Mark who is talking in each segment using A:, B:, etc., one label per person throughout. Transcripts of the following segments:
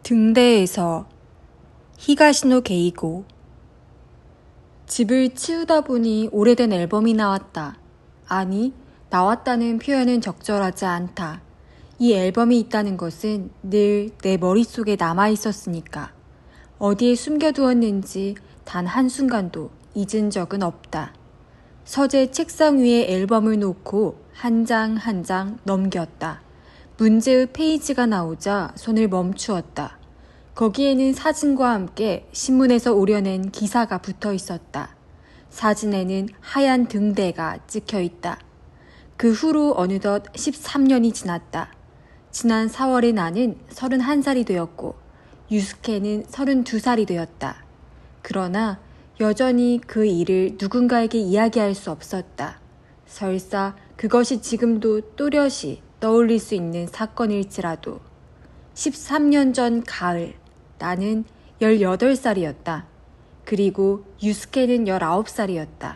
A: 등대에서 히가시노 게이고. 집을 치우다 보니 오래된 앨범이 나왔다. 아니, 나왔다는 표현은 적절하지 않다. 이 앨범이 있다는 것은 늘 내 머릿속에 남아있었으니까. 어디에 숨겨두었는지 단 한순간도 잊은 적은 없다. 서재 책상 위에 앨범을 놓고 한 장 한 장 넘겼다. 문제의 페이지가 나오자 손을 멈추었다. 거기에는 사진과 함께 신문에서 오려낸 기사가 붙어 있었다. 사진에는 하얀 등대가 찍혀 있다. 그 후로 어느덧 13년이 지났다. 지난 4월에 나는 31살이 되었고 유스케는 32살이 되었다. 그러나 여전히 그 일을 누군가에게 이야기할 수 없었다. 설사 그것이 지금도 또렷이 떠올릴 수 있는 사건일지라도. 13년 전 가을, 나는 18살이었다. 그리고 유스케는 19살이었다.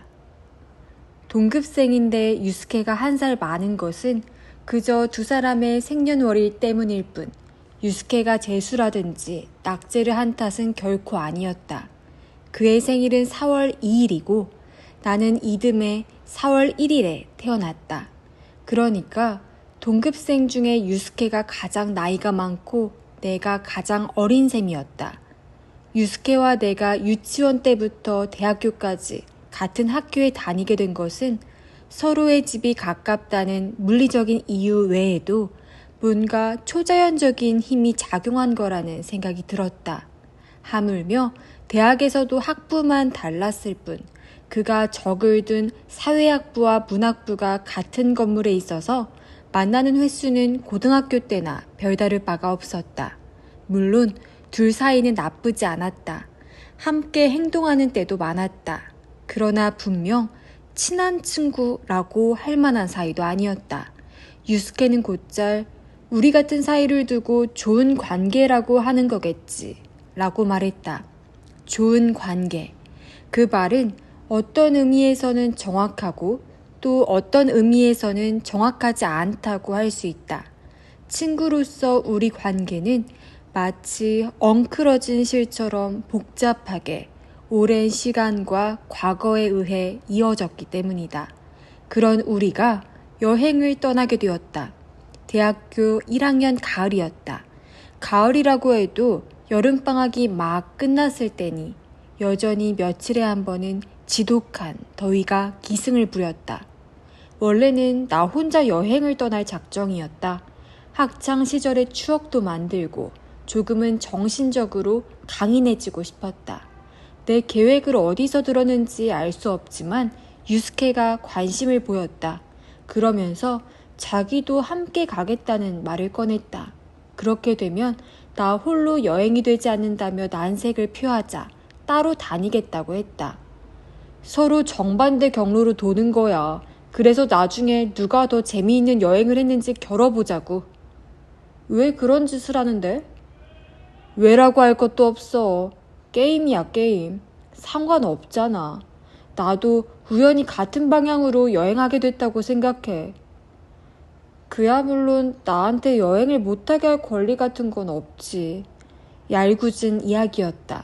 A: 동급생인데 유스케가 1살 많은 것은 그저 두 사람의 생년월일 때문일 뿐, 유스케가 재수라든지 낙제를 한 탓은 결코 아니었다. 그의 생일은 4월 2일이고 나는 이듬해 4월 1일에 태어났다. 그러니까 동급생 중에 유스케가 가장 나이가 많고 내가 가장 어린 셈이었다. 유스케와 내가 유치원 때부터 대학교까지 같은 학교에 다니게 된 것은 서로의 집이 가깝다는 물리적인 이유 외에도 뭔가 초자연적인 힘이 작용한 거라는 생각이 들었다. 하물며 대학에서도 학부만 달랐을 뿐 그가 적을 둔 사회학부와 문학부가 같은 건물에 있어서 만나는 횟수는 고등학교 때나 별다를 바가 없었다. 물론 둘 사이는 나쁘지 않았다. 함께 행동하는 때도 많았다. 그러나 분명 친한 친구라고 할 만한 사이도 아니었다. 유스케는 곧잘 우리 같은 사이를 두고 좋은 관계라고 하는 거겠지 라고 말했다. 좋은 관계. 그 말은 어떤 의미에서는 정확하고 또 어떤 의미에서는 정확하지 않다고 할 수 있다. 친구로서 우리 관계는 마치 엉클어진 실처럼 복잡하게 오랜 시간과 과거에 의해 이어졌기 때문이다. 그런 우리가 여행을 떠나게 되었다. 대학교 1학년 가을이었다. 가을이라고 해도 여름방학이 막 끝났을 때니 여전히 며칠에 한 번은 지독한 더위가 기승을 부렸다. 원래는 나 혼자 여행을 떠날 작정이었다. 학창 시절의 추억도 만들고 조금은 정신적으로 강인해지고 싶었다. 내 계획을 어디서 들었는지 알 수 없지만 유스케가 관심을 보였다. 그러면서 자기도 함께 가겠다는 말을 꺼냈다. 그렇게 되면 나 홀로 여행이 되지 않는다며 난색을 표하자 따로 다니겠다고 했다. 서로 정반대 경로로 도는 거야. 그래서 나중에 누가 더 재미있는 여행을 했는지 겨뤄보자고. 왜 그런 짓을 하는데? 왜라고 할 것도 없어. 게임이야, 게임. 상관없잖아. 나도 우연히 같은 방향으로 여행하게 됐다고 생각해. 그야 물론 나한테 여행을 못하게 할 권리 같은 건 없지. 얄궂은 이야기였다.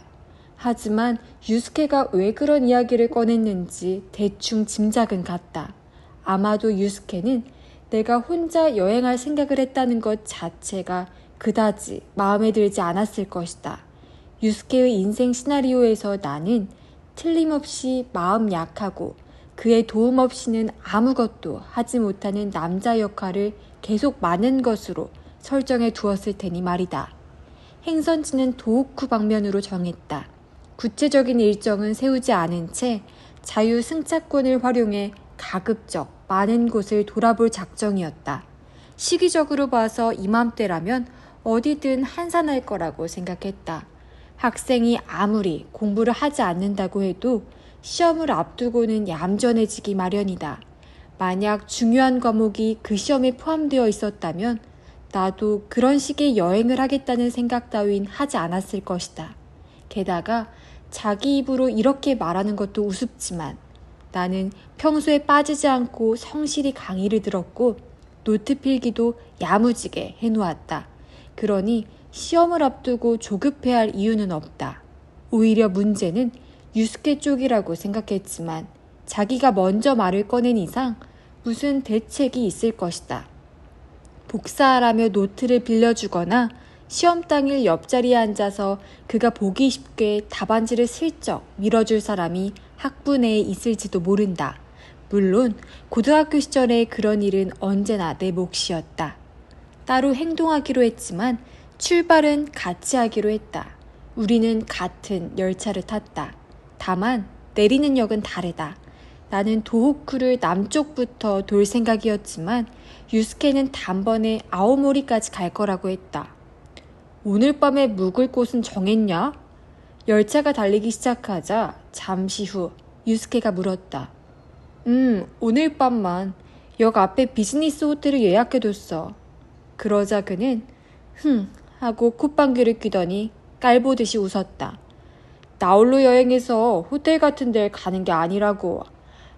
A: 하지만 유스케가 왜 그런 이야기를 꺼냈는지 대충 짐작은 갔다. 아마도 유스케는 내가 혼자 여행할 생각을 했다는 것 자체가 그다지 마음에 들지 않았을 것이다. 유스케의 인생 시나리오에서 나는 틀림없이 마음 약하고 그의 도움 없이는 아무것도 하지 못하는 남자 역할을 계속 많은 것으로 설정해 두었을 테니 말이다. 행선지는 도호쿠 방면으로 정했다. 구체적인 일정은 세우지 않은 채 자유 승차권을 활용해 가급적 많은 곳을 돌아볼 작정이었다. 시기적으로 봐서 이맘때라면 어디든 한산할 거라고 생각했다. 학생이 아무리 공부를 하지 않는다고 해도 시험을 앞두고는 얌전해지기 마련이다. 만약 중요한 과목이 그 시험에 포함되어 있었다면 나도 그런 식의 여행을 하겠다는 생각 따윈 하지 않았을 것이다. 게다가 자기 입으로 이렇게 말하는 것도 우습지만 나는 평소에 빠지지 않고 성실히 강의를 들었고 노트 필기도 야무지게 해놓았다. 그러니 시험을 앞두고 조급해야 할 이유는 없다. 오히려 문제는 유스케 쪽이라고 생각했지만 자기가 먼저 말을 꺼낸 이상 무슨 대책이 있을 것이다. 복사하라며 노트를 빌려주거나 시험 당일 옆자리에 앉아서 그가 보기 쉽게 답안지를 슬쩍 밀어줄 사람이 학부 내에 있을지도 모른다. 물론 고등학교 시절에 그런 일은 언제나 내 몫이었다. 따로 행동하기로 했지만 출발은 같이 하기로 했다. 우리는 같은 열차를 탔다. 다만 내리는 역은 다르다. 나는 도호쿠를 남쪽부터 돌 생각이었지만 유스케는 단번에 아오모리까지 갈 거라고 했다. 오늘 밤에 묵을 곳은 정했냐? 열차가 달리기 시작하자 잠시 후 유스케가 물었다. 오늘 밤만 역 앞에 비즈니스 호텔을 예약해뒀어. 그러자 그는 하고 콧방귀를 뀌더니 깔보듯이 웃었다. 나홀로 여행해서 호텔 같은 데 가는 게 아니라고.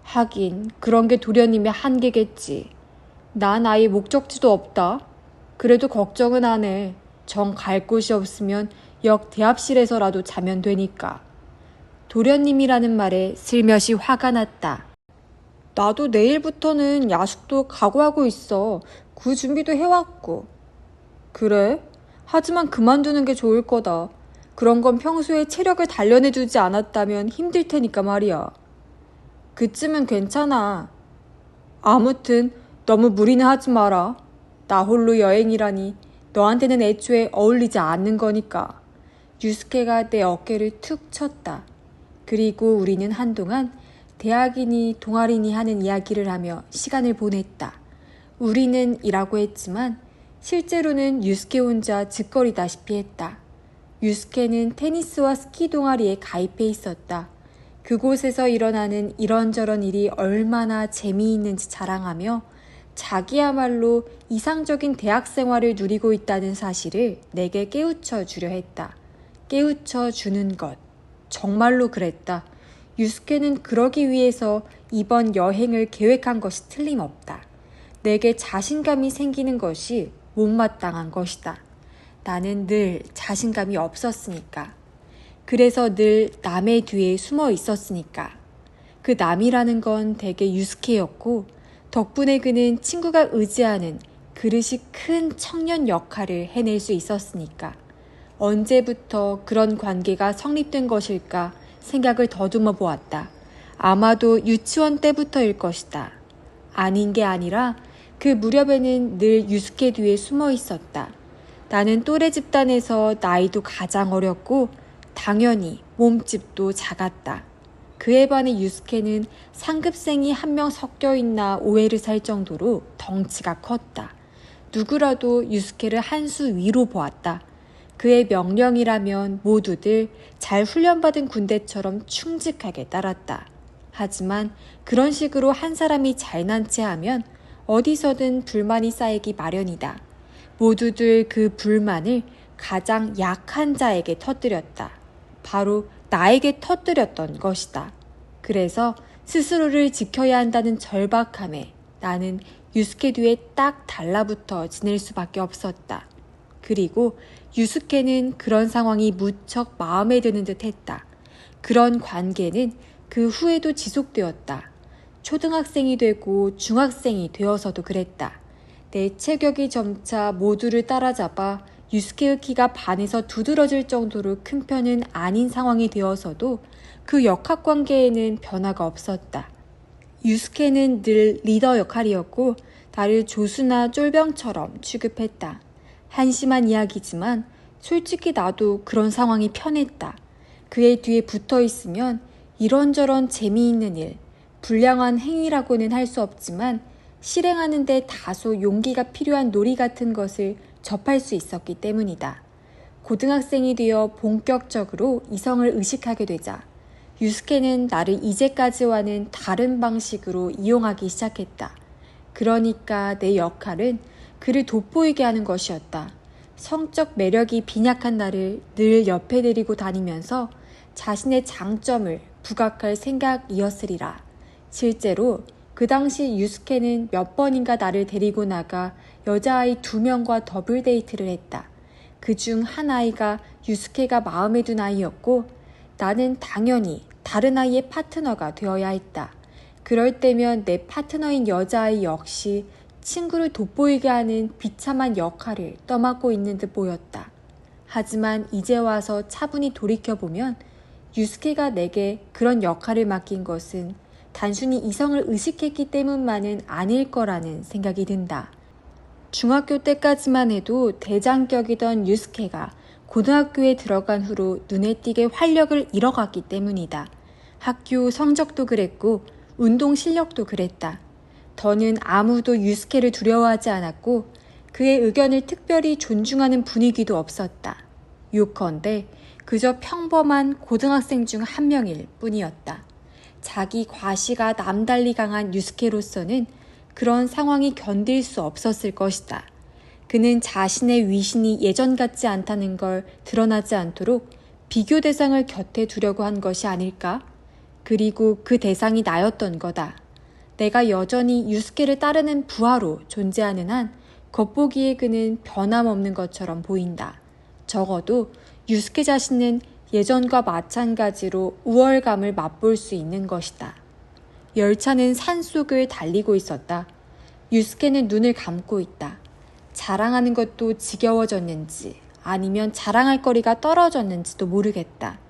A: 하긴 그런 게 도련님의 한계겠지. 난 아예 목적지도 없다. 그래도 걱정은 안 해. 정 갈 곳이 없으면 역 대합실에서라도 자면 되니까. 도련님이라는 말에 슬며시 화가 났다. 나도 내일부터는 야숙도 각오하고 있어. 그 준비도 해왔고. 그래? 하지만 그만두는 게 좋을 거다. 그런 건 평소에 체력을 단련해두지 않았다면 힘들 테니까 말이야. 그쯤은 괜찮아. 아무튼 너무 무리는 하지 마라. 나 홀로 여행이라니 너한테는 애초에 어울리지 않는 거니까. 유스케가 내 어깨를 툭 쳤다. 그리고 우리는 한동안 대학이니 동아리니 하는 이야기를 하며 시간을 보냈다. 우리는 이라고 했지만 실제로는 유스케 혼자 짓거리다시피 했다. 유스케는 테니스와 스키 동아리에 가입해 있었다. 그곳에서 일어나는 이런저런 일이 얼마나 재미있는지 자랑하며 자기야말로 이상적인 대학 생활을 누리고 있다는 사실을 내게 깨우쳐 주려 했다. 깨우쳐 주는 것. 정말로 그랬다. 유스케는 그러기 위해서 이번 여행을 계획한 것이 틀림없다. 내게 자신감이 생기는 것이 못마땅한 것이다. 나는 늘 자신감이 없었으니까. 그래서 늘 남의 뒤에 숨어 있었으니까. 그 남이라는 건 대개 유스케였고 덕분에 그는 친구가 의지하는 그릇이 큰 청년 역할을 해낼 수 있었으니까. 언제부터 그런 관계가 성립된 것일까 생각을 더듬어 보았다. 아마도 유치원 때부터일 것이다. 아닌 게 아니라 그 무렵에는 늘 유스케 뒤에 숨어 있었다. 나는 또래 집단에서 나이도 가장 어렸고 당연히 몸집도 작았다. 그에 반해 유스케는 상급생이 한 명 섞여 있나 오해를 살 정도로 덩치가 컸다. 누구라도 유스케를 한 수 위로 보았다. 그의 명령이라면 모두들 잘 훈련받은 군대처럼 충직하게 따랐다. 하지만 그런 식으로 한 사람이 잘난 체 하면 어디서든 불만이 쌓이기 마련이다. 모두들 그 불만을 가장 약한 자에게 터뜨렸다. 바로 나에게 터뜨렸던 것이다. 그래서 스스로를 지켜야 한다는 절박함에 나는 유스케 뒤에 딱 달라붙어 지낼 수밖에 없었다. 그리고 유스케는 그런 상황이 무척 마음에 드는 듯 했다. 그런 관계는 그 후에도 지속되었다. 초등학생이 되고 중학생이 되어서도 그랬다. 내 체격이 점차 모두를 따라잡아 유스케의 키가 반에서 두드러질 정도로 큰 편은 아닌 상황이 되어서도 그 역학관계에는 변화가 없었다. 유스케는 늘 리더 역할이었고 나를 조수나 쫄병처럼 취급했다. 한심한 이야기지만 솔직히 나도 그런 상황이 편했다. 그의 뒤에 붙어 있으면 이런저런 재미있는 일, 불량한 행위라고는 할 수 없지만 실행하는 데 다소 용기가 필요한 놀이 같은 것을 접할 수 있었기 때문이다. 고등학생이 되어 본격적으로 이성을 의식하게 되자 유스케는 나를 이제까지와는 다른 방식으로 이용하기 시작했다. 그러니까 내 역할은 그를 돋보이게 하는 것이었다. 성적 매력이 빈약한 나를 늘 옆에 데리고 다니면서 자신의 장점을 부각할 생각이었으리라. 실제로 그 당시 유스케는 몇 번인가 나를 데리고 나가 여자아이 2명과 더블 데이트를 했다. 그중 한 아이가 유스케가 마음에 둔 아이였고 나는 당연히 다른 아이의 파트너가 되어야 했다. 그럴 때면 내 파트너인 여자아이 역시 친구를 돋보이게 하는 비참한 역할을 떠맡고 있는 듯 보였다. 하지만 이제 와서 차분히 돌이켜보면 유스케가 내게 그런 역할을 맡긴 것은 단순히 이성을 의식했기 때문만은 아닐 거라는 생각이 든다. 중학교 때까지만 해도 대장격이던 유스케가 고등학교에 들어간 후로 눈에 띄게 활력을 잃어갔기 때문이다. 학교 성적도 그랬고 운동 실력도 그랬다. 더는 아무도 유스케를 두려워하지 않았고 그의 의견을 특별히 존중하는 분위기도 없었다. 요컨대 그저 평범한 고등학생 중 한 명일 뿐이었다. 자기 과시가 남달리 강한 유스케로서는 그런 상황이 견딜 수 없었을 것이다. 그는 자신의 위신이 예전 같지 않다는 걸 드러나지 않도록 비교 대상을 곁에 두려고 한 것이 아닐까? 그리고 그 대상이 나였던 거다. 내가 여전히 유스케를 따르는 부하로 존재하는 한 겉보기에 그는 변함없는 것처럼 보인다. 적어도 유스케 자신은 예전과 마찬가지로 우월감을 맛볼 수 있는 것이다. 열차는 산속을 달리고 있었다. 유스케는 눈을 감고 있다. 자랑하는 것도 지겨워졌는지 아니면 자랑할 거리가 떨어졌는지도 모르겠다.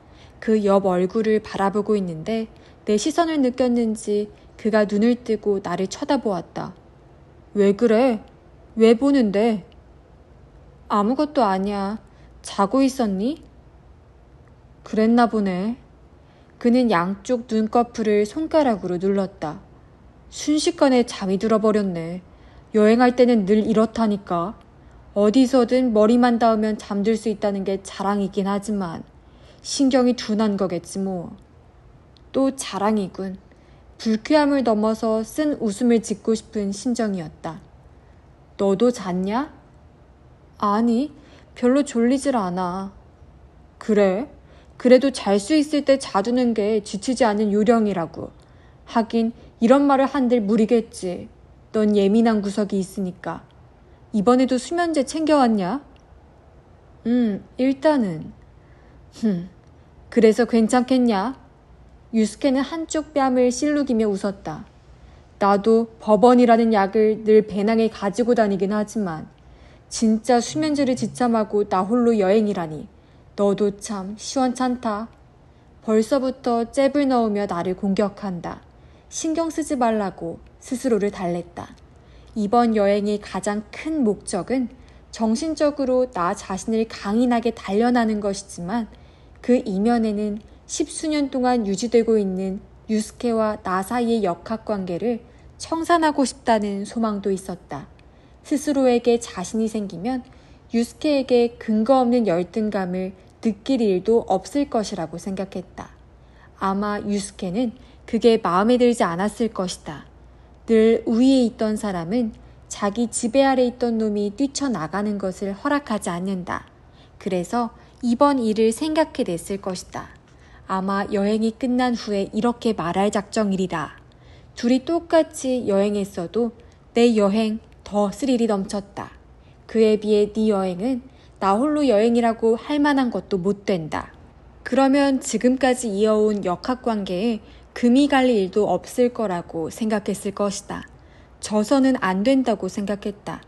A: 그 옆 얼굴을 바라보고 있는데 내 시선을 느꼈는지 그가 눈을 뜨고 나를 쳐다보았다. 왜 그래? 왜 보는데? 아무것도 아니야. 자고 있었니? 그랬나 보네. 그는 양쪽 눈꺼풀을 손가락으로 눌렀다. 순식간에 잠이 들어버렸네. 여행할 때는 늘 이렇다니까. 어디서든 머리만 닿으면 잠들 수 있다는 게 자랑이긴 하지만 신경이 둔한 거겠지 뭐. 또 자랑이군. 불쾌함을 넘어서 쓴 웃음을 짓고 싶은 심정이었다. 너도 잤냐? 아니, 별로 졸리질 않아. 그래? 그래도 잘 수 있을 때 자두는 게 지치지 않는 요령이라고. 하긴 이런 말을 한들 무리겠지. 넌 예민한 구석이 있으니까. 이번에도 수면제 챙겨왔냐? 일단은. 그래서 괜찮겠냐? 유스케는 한쪽 뺨을 실룩이며 웃었다. 나도 버번이라는 약을 늘 배낭에 가지고 다니긴 하지만 진짜 수면제를 지참하고 나 홀로 여행이라니. 너도 참 시원찮다. 벌써부터 잽을 넣으며 나를 공격한다. 신경 쓰지 말라고 스스로를 달랬다. 이번 여행의 가장 큰 목적은 정신적으로 나 자신을 강인하게 단련하는 것이지만 그 이면에는 10수년 동안 유지되고 있는 유스케와 나 사이의 역학관계를 청산하고 싶다는 소망도 있었다. 스스로에게 자신이 생기면 유스케에게 근거 없는 열등감을 느낄 일도 없을 것이라고 생각했다. 아마 유스케는 그게 마음에 들지 않았을 것이다. 늘 우위에 있던 사람은 자기 지배 아래 있던 놈이 뛰쳐나가는 것을 허락하지 않는다. 그래서 이번 일을 생각해냈을 것이다. 아마 여행이 끝난 후에 이렇게 말할 작정이리라. 둘이 똑같이 여행했어도 내 여행 더 스릴이 넘쳤다. 그에 비해 네 여행은 나 홀로 여행이라고 할 만한 것도 못 된다. 그러면 지금까지 이어온 역학관계에 금이 갈 일도 없을 거라고 생각했을 것이다. 져서는 안 된다고 생각했다.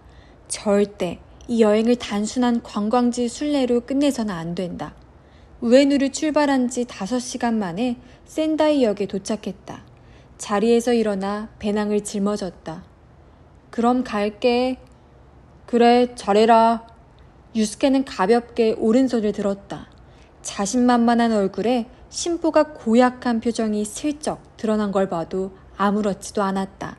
A: 절대 이 여행을 단순한 관광지 순례로 끝내서는 안 된다. 우에누를 출발한 지 5시간 만에 센다이 역에 도착했다. 자리에서 일어나 배낭을 짊어졌다. 그럼 갈게. 그래, 잘해라. 유스케는 가볍게 오른손을 들었다. 자신만만한 얼굴에 심보가 고약한 표정이 슬쩍 드러난 걸 봐도 아무렇지도 않았다.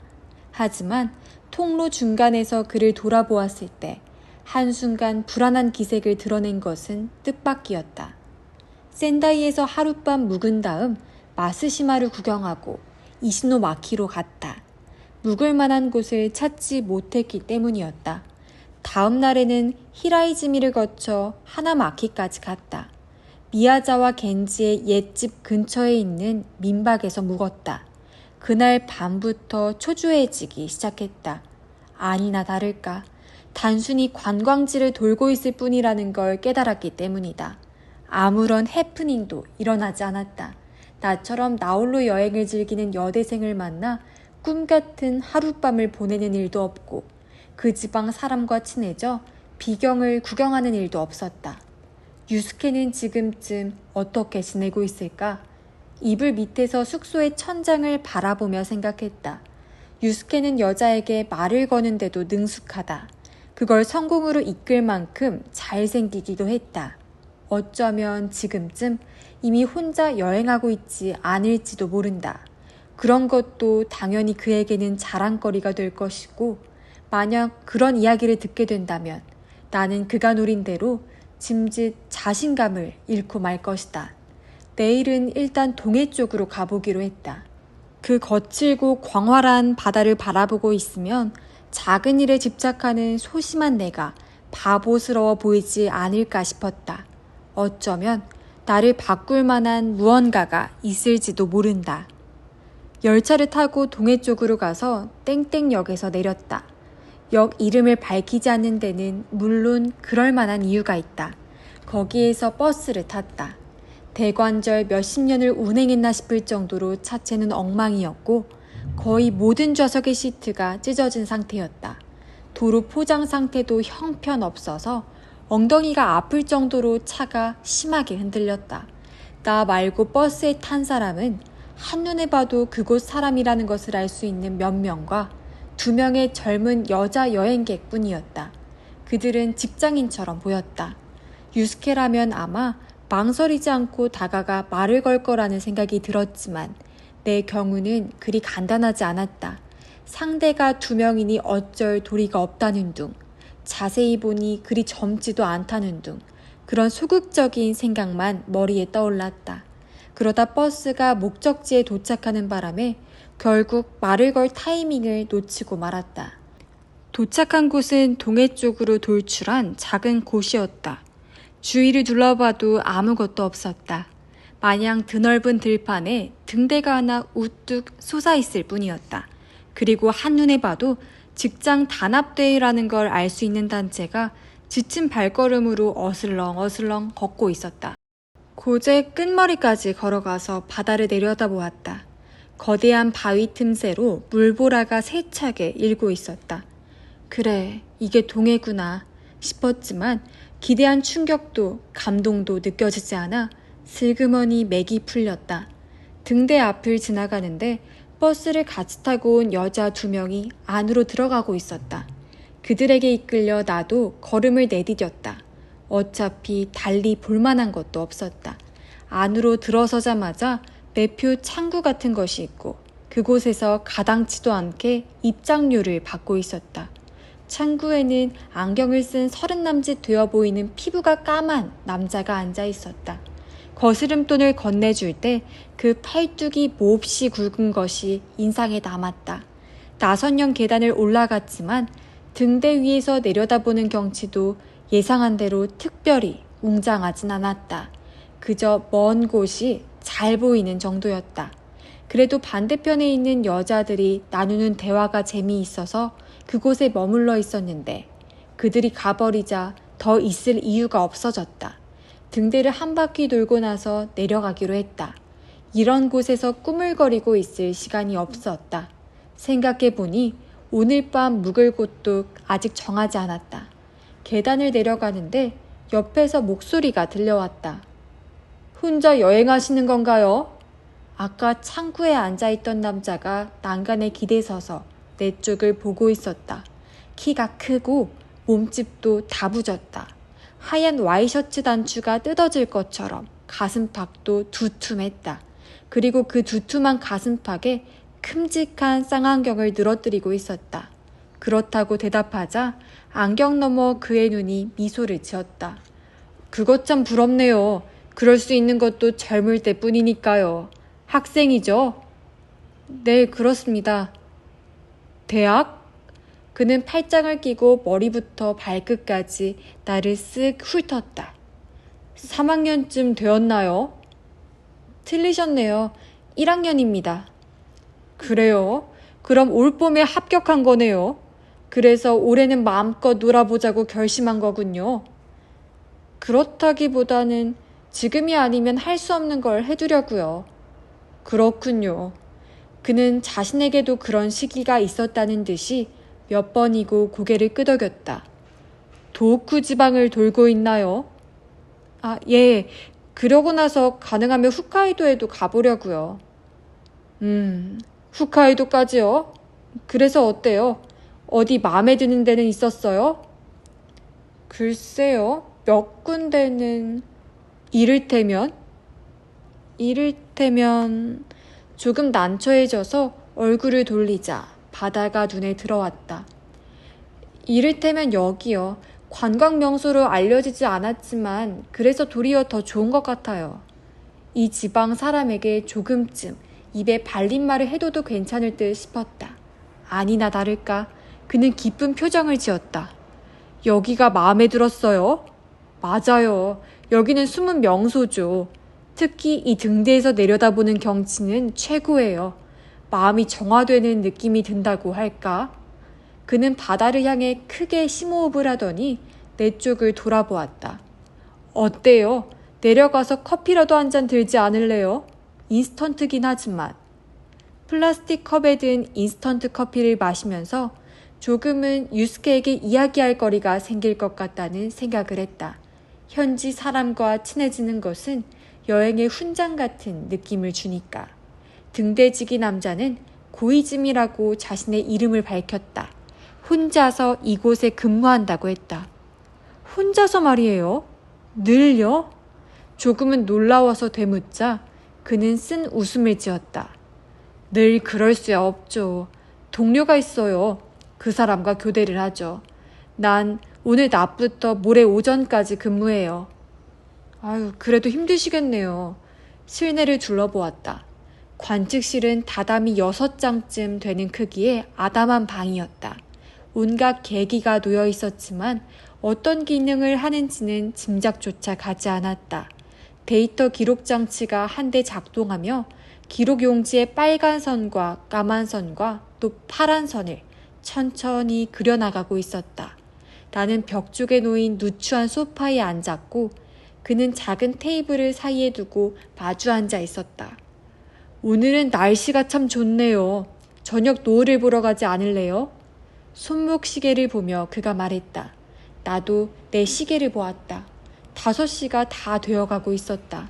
A: 하지만 통로 중간에서 그를 돌아보았을 때 한순간 불안한 기색을 드러낸 것은 뜻밖이었다. 센다이에서 하룻밤 묵은 다음 마스시마를 구경하고 이시노마키로 갔다. 묵을 만한 곳을 찾지 못했기 때문이었다. 다음 날에는 히라이즈미를 거쳐 하나마키까지 갔다. 미야자와 겐지의 옛집 근처에 있는 민박에서 묵었다. 그날 밤부터 초조해지기 시작했다. 아니나 다를까 단순히 관광지를 돌고 있을 뿐이라는 걸 깨달았기 때문이다. 아무런 해프닝도 일어나지 않았다. 나처럼 나홀로 여행을 즐기는 여대생을 만나 꿈같은 하룻밤을 보내는 일도 없고 그 지방 사람과 친해져 비경을 구경하는 일도 없었다. 유스케는 지금쯤 어떻게 지내고 있을까? 이불 밑에서 숙소의 천장을 바라보며 생각했다. 유스케는 여자에게 말을 거는데도 능숙하다. 그걸 성공으로 이끌 만큼 잘생기기도 했다. 어쩌면 지금쯤 이미 혼자 여행하고 있지 않을지도 모른다. 그런 것도 당연히 그에게는 자랑거리가 될 것이고, 만약 그런 이야기를 듣게 된다면 나는 그가 노린 대로 짐짓 자신감을 잃고 말 것이다. 내일은 일단 동해 쪽으로 가보기로 했다. 그 거칠고 광활한 바다를 바라보고 있으면 작은 일에 집착하는 소심한 내가 바보스러워 보이지 않을까 싶었다. 어쩌면 나를 바꿀 만한 무언가가 있을지도 모른다. 열차를 타고 동해 쪽으로 가서 땡땡역에서 내렸다. 역 이름을 밝히지 않는 데는 물론 그럴 만한 이유가 있다. 거기에서 버스를 탔다. 대관절 몇십 년을 운행했나 싶을 정도로 차체는 엉망이었고 거의 모든 좌석의 시트가 찢어진 상태였다. 도로 포장 상태도 형편없어서 엉덩이가 아플 정도로 차가 심하게 흔들렸다. 나 말고 버스에 탄 사람은 한눈에 봐도 그곳 사람이라는 것을 알 수 있는 몇 명과 2명의 젊은 여자 여행객 뿐이었다. 그들은 직장인처럼 보였다. 유스케라면 아마 망설이지 않고 다가가 말을 걸 거라는 생각이 들었지만 내 경우는 그리 간단하지 않았다. 상대가 2명이니 어쩔 도리가 없다는 둥, 자세히 보니 그리 젊지도 않다는 둥, 그런 소극적인 생각만 머리에 떠올랐다. 그러다 버스가 목적지에 도착하는 바람에 결국 말을 걸 타이밍을 놓치고 말았다. 도착한 곳은 동해 쪽으로 돌출한 작은 곳이었다. 주위를 둘러봐도 아무것도 없었다. 마냥 드넓은 들판에 등대가 하나 우뚝 솟아있을 뿐이었다. 그리고 한눈에 봐도 직장 단합대회라는 걸 알 수 있는 단체가 지친 발걸음으로 어슬렁어슬렁 걷고 있었다. 고제 끝머리까지 걸어가서 바다를 내려다보았다. 거대한 바위 틈새로 물보라가 세차게 일고 있었다. 그래, 이게 동해구나 싶었지만 기대한 충격도 감동도 느껴지지 않아 슬그머니 맥이 풀렸다. 등대 앞을 지나가는데 버스를 같이 타고 온 여자 2명이 안으로 들어가고 있었다. 그들에게 이끌려 나도 걸음을 내디뎠다. 어차피 달리 볼만한 것도 없었다. 안으로 들어서자마자 매표 창구 같은 것이 있고 그곳에서 가당치도 않게 입장료를 받고 있었다. 창구에는 안경을 쓴 30남짓 되어 보이는 피부가 까만 남자가 앉아 있었다. 거스름돈을 건네줄 때 그 팔뚝이 몹시 굵은 것이 인상에 남았다. 나선형 계단을 올라갔지만 등대 위에서 내려다보는 경치도 예상한 대로 특별히 웅장하진 않았다. 그저 먼 곳이 잘 보이는 정도였다. 그래도 반대편에 있는 여자들이 나누는 대화가 재미있어서 그곳에 머물러 있었는데 그들이 가버리자 더 있을 이유가 없어졌다. 등대를 한 바퀴 돌고 나서 내려가기로 했다. 이런 곳에서 꾸물거리고 있을 시간이 없었다. 생각해보니 오늘 밤 묵을 곳도 아직 정하지 않았다. 계단을 내려가는데 옆에서 목소리가 들려왔다. 혼자 여행하시는 건가요? 아까 창구에 앉아있던 남자가 난간에 기대서서 내 쪽을 보고 있었다. 키가 크고 몸집도 다부졌다. 하얀 와이셔츠 단추가 뜯어질 것처럼 가슴팍도 두툼했다. 그리고 그 두툼한 가슴팍에 큼직한 쌍안경을 늘어뜨리고 있었다. 그렇다고 대답하자 안경 너머 그의 눈이 미소를 지었다. 그것 참 부럽네요. 그럴 수 있는 것도 젊을 때뿐이니까요. 학생이죠? 네, 그렇습니다. 대학? 그는 팔짱을 끼고 머리부터 발끝까지 나를 쓱 훑었다. 3학년쯤 되었나요? 틀리셨네요. 1학년입니다. 그래요? 그럼 올 봄에 합격한 거네요. 그래서 올해는 마음껏 놀아보자고 결심한 거군요. 그렇다기보다는 지금이 아니면 할 수 없는 걸 해두려고요. 그렇군요. 그는 자신에게도 그런 시기가 있었다는 듯이 몇 번이고 고개를 끄덕였다. 도호쿠 지방을 돌고 있나요? 아, 예. 그러고 나서 가능하면 홋카이도에도 가보려고요. 홋카이도까지요? 그래서 어때요? 어디 마음에 드는 데는 있었어요? 글쎄요. 몇 군데는 이를테면 조금 난처해져서 얼굴을 돌리자 바다가 눈에 들어왔다. 이를테면 여기요. 관광 명소로 알려지지 않았지만 그래서 도리어 더 좋은 것 같아요. 이 지방 사람에게 조금쯤 입에 발린 말을 해둬도 괜찮을 듯 싶었다. 아니나 다를까 그는 기쁜 표정을 지었다. 여기가 마음에 들었어요? 맞아요. 여기는 숨은 명소죠. 특히 이 등대에서 내려다보는 경치는 최고예요. 마음이 정화되는 느낌이 든다고 할까? 그는 바다를 향해 크게 심호흡을 하더니 내 쪽을 돌아보았다. 어때요? 내려가서 커피라도 한 잔 들지 않을래요? 인스턴트긴 하지만. 플라스틱 컵에 든 인스턴트 커피를 마시면서 조금은 유스케에게 이야기할 거리가 생길 것 같다는 생각을 했다. 현지 사람과 친해지는 것은 여행의 훈장 같은 느낌을 주니까. 등대지기 남자는 고이즈미라고 자신의 이름을 밝혔다. 혼자서 이곳에 근무한다고 했다. 혼자서 말이에요? 늘요? 조금은 놀라워서 되묻자 그는 쓴 웃음을 지었다. 늘 그럴 수 없죠. 동료가 있어요. 그 사람과 교대를 하죠. 난 오늘 낮부터 모레 오전까지 근무해요. 아유, 그래도 힘드시겠네요. 실내를 둘러보았다. 관측실은 다다미 6장쯤 되는 크기의 아담한 방이었다. 온갖 계기가 놓여 있었지만 어떤 기능을 하는지는 짐작조차 가지 않았다. 데이터 기록 장치가 한 대 작동하며 기록 용지에 빨간 선과 까만 선과 또 파란 선을 천천히 그려나가고 있었다. 나는 벽 쪽에 놓인 누추한 소파에 앉았고 그는 작은 테이블을 사이에 두고 마주 앉아 있었다. 오늘은 날씨가 참 좋네요. 저녁 노을을 보러 가지 않을래요? 손목 시계를 보며 그가 말했다. 나도 내 시계를 보았다. 5시가 다 되어가고 있었다.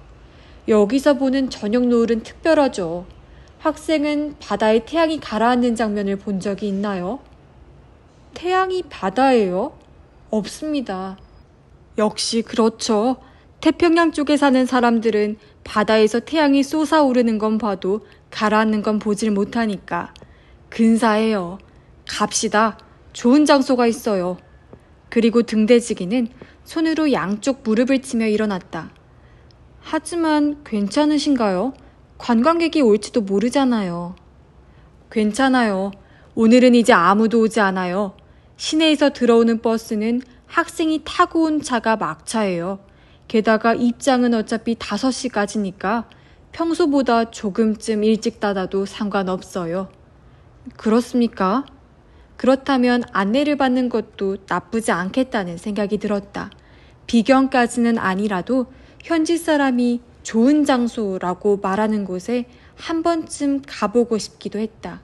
A: 여기서 보는 저녁 노을은 특별하죠. 학생은 바다에 태양이 가라앉는 장면을 본 적이 있나요? 태양이 바다예요? 없습니다. 역시 그렇죠. 태평양 쪽에 사는 사람들은 바다에서 태양이 솟아오르는 건 봐도 가라앉는 건 보질 못하니까. 근사해요. 갑시다. 좋은 장소가 있어요. 그리고 등대지기는 손으로 양쪽 무릎을 치며 일어났다. 하지만 괜찮으신가요? 관광객이 올지도 모르잖아요. 괜찮아요. 오늘은 이제 아무도 오지 않아요. 시내에서 들어오는 버스는 학생이 타고 온 차가 막차예요. 게다가 입장은 어차피 5시까지니까 평소보다 조금쯤 일찍 닫아도 상관없어요. 그렇습니까? 그렇다면 안내를 받는 것도 나쁘지 않겠다는 생각이 들었다. 비경까지는 아니라도 현지 사람이 좋은 장소라고 말하는 곳에 한 번쯤 가보고 싶기도 했다.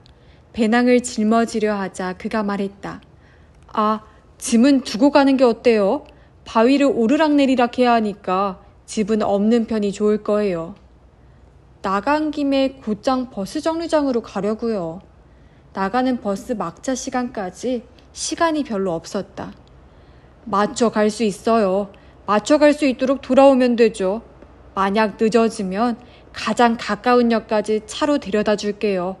A: 배낭을 짊어지려 하자 그가 말했다. 아, 짐은 두고 가는 게 어때요? 바위를 오르락내리락 해야 하니까 집은 없는 편이 좋을 거예요. 나간 김에 곧장 버스 정류장으로 가려고요. 나가는 버스 막차 시간까지 시간이 별로 없었다. 맞춰 갈 수 있어요. 맞춰 갈 수 있도록 돌아오면 되죠. 만약 늦어지면 가장 가까운 역까지 차로 데려다 줄게요.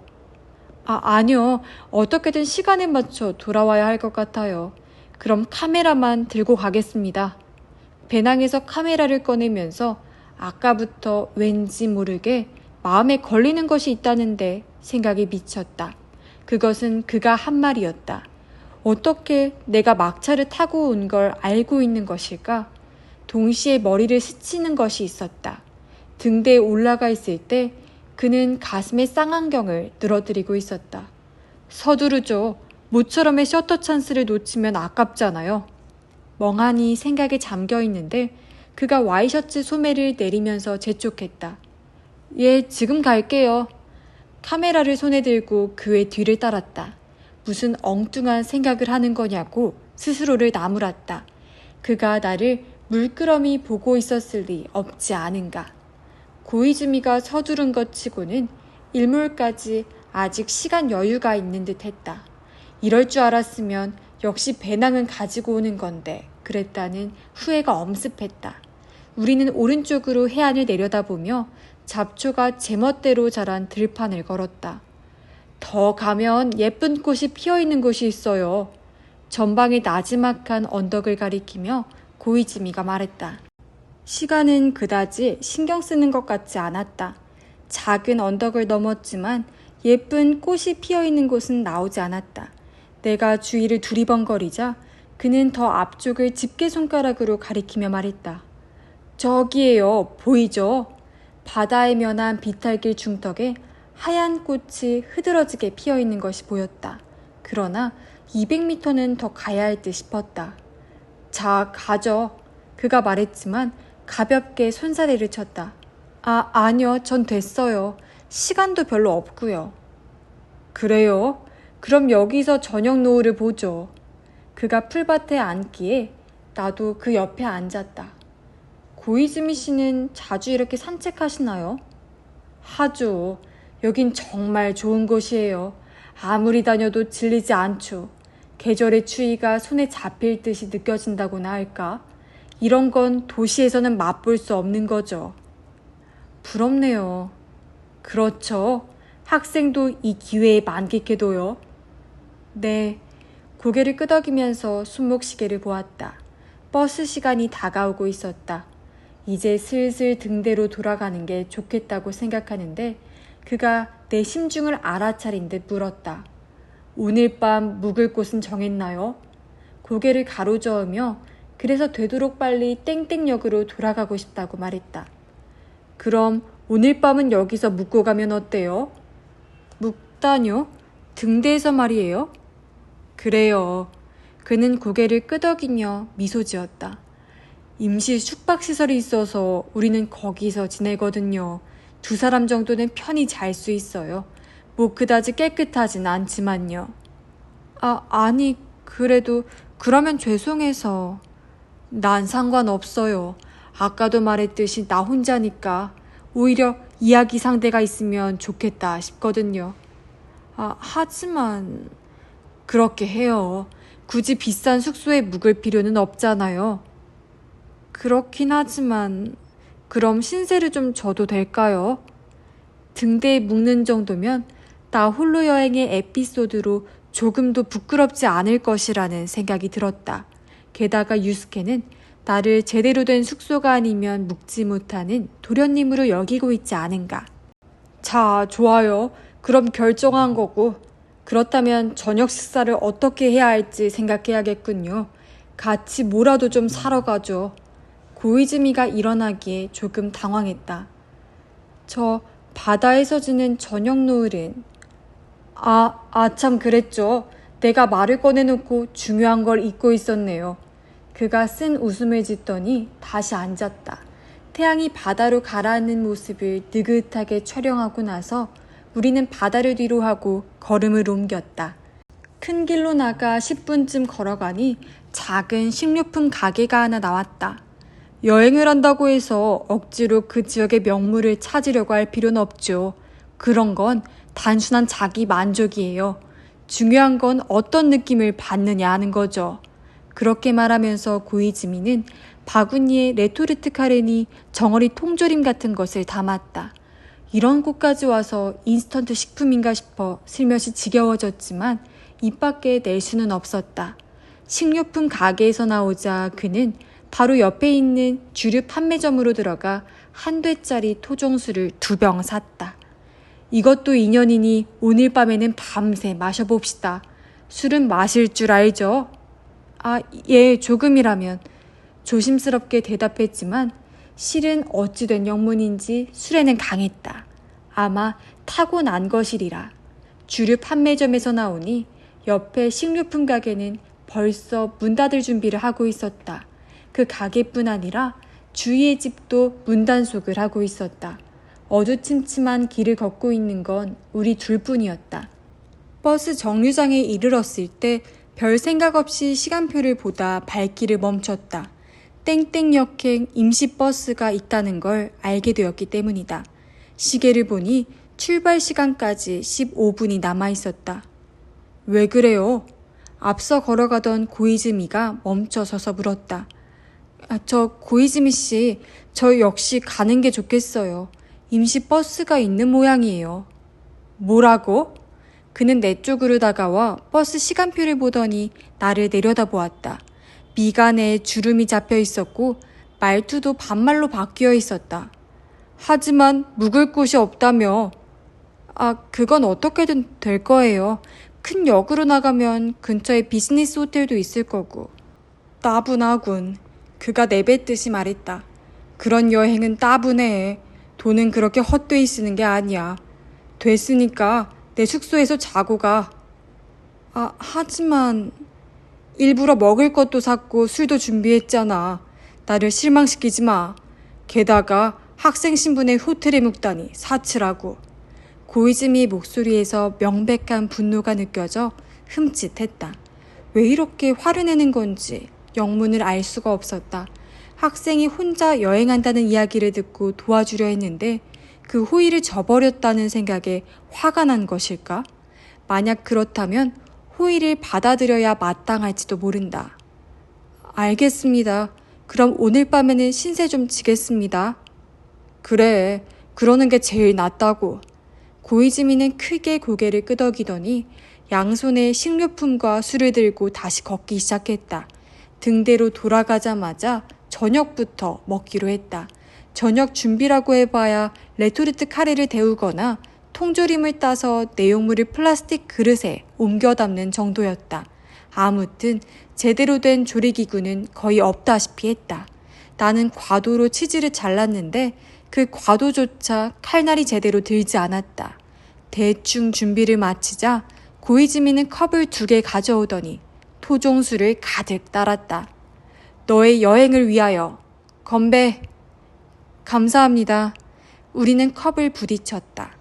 A: 아니요. 어떻게든 시간에 맞춰 돌아와야 할 것 같아요. 그럼 카메라만 들고 가겠습니다. 배낭에서 카메라를 꺼내면서 아까부터 왠지 모르게 마음에 걸리는 것이 있다는데 생각이 미쳤다. 그것은 그가 한 말이었다. 어떻게 내가 막차를 타고 온 걸 알고 있는 것일까? 동시에 머리를 스치는 것이 있었다. 등대에 올라가 있을 때 그는 가슴에 쌍안경을 늘어뜨리고 있었다. 서두르죠. 모처럼의 셔터 찬스를 놓치면 아깝잖아요. 멍하니 생각에 잠겨 있는데 그가 와이셔츠 소매를 내리면서 재촉했다. 예, 지금 갈게요. 카메라를 손에 들고 그의 뒤를 따랐다. 무슨 엉뚱한 생각을 하는 거냐고 스스로를 나무랐다. 그가 나를 물끄러미 보고 있었을 리 없지 않은가. 고이즈미가 서두른 것 치고는 일몰까지 아직 시간 여유가 있는 듯 했다. 이럴 줄 알았으면 역시 배낭은 가지고 오는 건데 그랬다는 후회가 엄습했다. 우리는 오른쪽으로 해안을 내려다보며 잡초가 제멋대로 자란 들판을 걸었다. 더 가면 예쁜 꽃이 피어있는 곳이 있어요. 전방의 나지막한 언덕을 가리키며 고이즈미가 말했다. 시간은 그다지 신경 쓰는 것 같지 않았다. 작은 언덕을 넘었지만 예쁜 꽃이 피어있는 곳은 나오지 않았다. 내가 주위를 두리번거리자 그는 더 앞쪽을 집게손가락으로 가리키며 말했다. 저기에요. 보이죠? 바다에 면한 비탈길 중턱에 하얀 꽃이 흐드러지게 피어있는 것이 보였다. 그러나 200m는 더 가야 할 듯 싶었다. 자, 가죠. 그가 말했지만 가볍게 손사래를 쳤다. 아니요. 전 됐어요. 시간도 별로 없고요. 그래요? 그럼 여기서 저녁 노을을 보죠. 그가 풀밭에 앉기에 나도 그 옆에 앉았다. 고이즈미 씨는 자주 이렇게 산책하시나요? 하죠. 여긴 정말 좋은 곳이에요. 아무리 다녀도 질리지 않죠. 계절의 추위가 손에 잡힐 듯이 느껴진다고나 할까? 이런 건 도시에서는 맛볼 수 없는 거죠. 부럽네요. 그렇죠. 학생도 이 기회에 만끽해둬요. 네. 고개를 끄덕이면서 손목시계를 보았다. 버스 시간이 다가오고 있었다. 이제 슬슬 등대로 돌아가는 게 좋겠다고 생각하는데 그가 내 심중을 알아차린 듯 물었다. 오늘 밤 묵을 곳은 정했나요? 고개를 가로저으며 그래서 되도록 빨리 땡땡역으로 돌아가고 싶다고 말했다. 그럼 오늘 밤은 여기서 묵고 가면 어때요? 묵다뇨? 등대에서 말이에요? 그래요. 그는 고개를 끄덕이며 미소 지었다. 임시 숙박시설이 있어서 우리는 거기서 지내거든요. 2사람 정도는 편히 잘 수 있어요. 뭐 그다지 깨끗하진 않지만요. 아니 그래도 그러면 죄송해서. 난 상관없어요. 아까도 말했듯이 나 혼자니까 오히려 이야기 상대가 있으면 좋겠다 싶거든요. 하지만 그렇게 해요. 굳이 비싼 숙소에 묵을 필요는 없잖아요. 그렇긴 하지만 그럼 신세를 좀 져도 될까요? 등대에 묵는 정도면 나 홀로 여행의 에피소드로 조금도 부끄럽지 않을 것이라는 생각이 들었다. 게다가 유스케는 나를 제대로 된 숙소가 아니면 묵지 못하는 도련님으로 여기고 있지 않은가. 자, 좋아요. 그럼 결정한 거고. 그렇다면 저녁 식사를 어떻게 해야 할지 생각해야겠군요. 같이 뭐라도 좀 사러 가죠. 고이즈미가 일어나기에 조금 당황했다. 저 바다에서 지는 저녁 노을은 참 그랬죠. 내가 말을 꺼내놓고 중요한 걸 잊고 있었네요. 그가 쓴 웃음을 짓더니 다시 앉았다. 태양이 바다로 가라앉는 모습을 느긋하게 촬영하고 나서 우리는 바다를 뒤로 하고 걸음을 옮겼다. 큰 길로 나가 10분쯤 걸어가니 작은 식료품 가게가 하나 나왔다. 여행을 한다고 해서 억지로 그 지역의 명물을 찾으려고 할 필요는 없죠. 그런 건 단순한 자기 만족이에요. 중요한 건 어떤 느낌을 받느냐 하는 거죠. 그렇게 말하면서 고이즈미는 바구니에 레토르트 카레니 정어리 통조림 같은 것을 담았다. 이런 곳까지 와서 인스턴트 식품인가 싶어 슬며시 지겨워졌지만 입 밖에 낼 수는 없었다. 식료품 가게에서 나오자 그는 바로 옆에 있는 주류 판매점으로 들어가 한 대짜리 토종수를 2병 샀다. 이것도 인연이니 오늘 밤에는 밤새 마셔봅시다. 술은 마실 줄 알죠? 예, 조금이라면. 조심스럽게 대답했지만 실은 어찌된 영문인지 술에는 강했다. 아마 타고난 것이리라. 주류 판매점에서 나오니 옆에 식료품 가게는 벌써 문 닫을 준비를 하고 있었다. 그 가게뿐 아니라 주위의 집도 문단속을 하고 있었다. 어두침침한 길을 걷고 있는 건 우리 둘뿐이었다. 버스 정류장에 이르렀을 때 별 생각 없이 시간표를 보다 발길을 멈췄다. 땡땡역행 임시버스가 있다는 걸 알게 되었기 때문이다. 시계를 보니 출발 시간까지 15분이 남아 있었다. 왜 그래요? 앞서 걸어가던 고이즈미가 멈춰서서 물었다. 고이즈미 씨, 저 역시 가는 게 좋겠어요. 임시버스가 있는 모양이에요. 뭐라고? 그는 내 쪽으로 다가와 버스 시간표를 보더니 나를 내려다보았다. 미간에 주름이 잡혀 있었고 말투도 반말로 바뀌어 있었다. 하지만 묵을 곳이 없다며. 그건 어떻게든 될 거예요. 큰 역으로 나가면 근처에 비즈니스 호텔도 있을 거고. 따분하군. 그가 내뱉듯이 말했다. 그런 여행은 따분해. 돈은 그렇게 헛되이 쓰는 게 아니야. 됐으니까 내 숙소에서 자고 가. 하지만 일부러 먹을 것도 샀고 술도 준비했잖아. 나를 실망시키지 마. 게다가 학생 신분의 호텔에 묵다니 사치라고. 고이즈미의 목소리에서 명백한 분노가 느껴져 흠칫했다. 왜 이렇게 화를 내는 건지 영문을 알 수가 없었다. 학생이 혼자 여행한다는 이야기를 듣고 도와주려 했는데 그 호의를 저버렸다는 생각에 화가 난 것일까? 만약 그렇다면 호의를 받아들여야 마땅할지도 모른다. 알겠습니다. 그럼 오늘 밤에는 신세 좀 지겠습니다. 그래, 그러는 게 제일 낫다고. 고이즈미는 크게 고개를 끄덕이더니 양손에 식료품과 술을 들고 다시 걷기 시작했다. 등대로 돌아가자마자 저녁부터 먹기로 했다. 저녁 준비라고 해봐야 레토르트 카레를 데우거나 통조림을 따서 내용물을 플라스틱 그릇에 옮겨 담는 정도였다. 아무튼 제대로 된 조리기구는 거의 없다시피 했다. 나는 과도로 치즈를 잘랐는데 그 과도조차 칼날이 제대로 들지 않았다. 대충 준비를 마치자 고이즈미는 컵을 2개 가져오더니 토종술을 가득 따랐다. 너의 여행을 위하여. 건배. 감사합니다. 우리는 컵을 부딪혔다.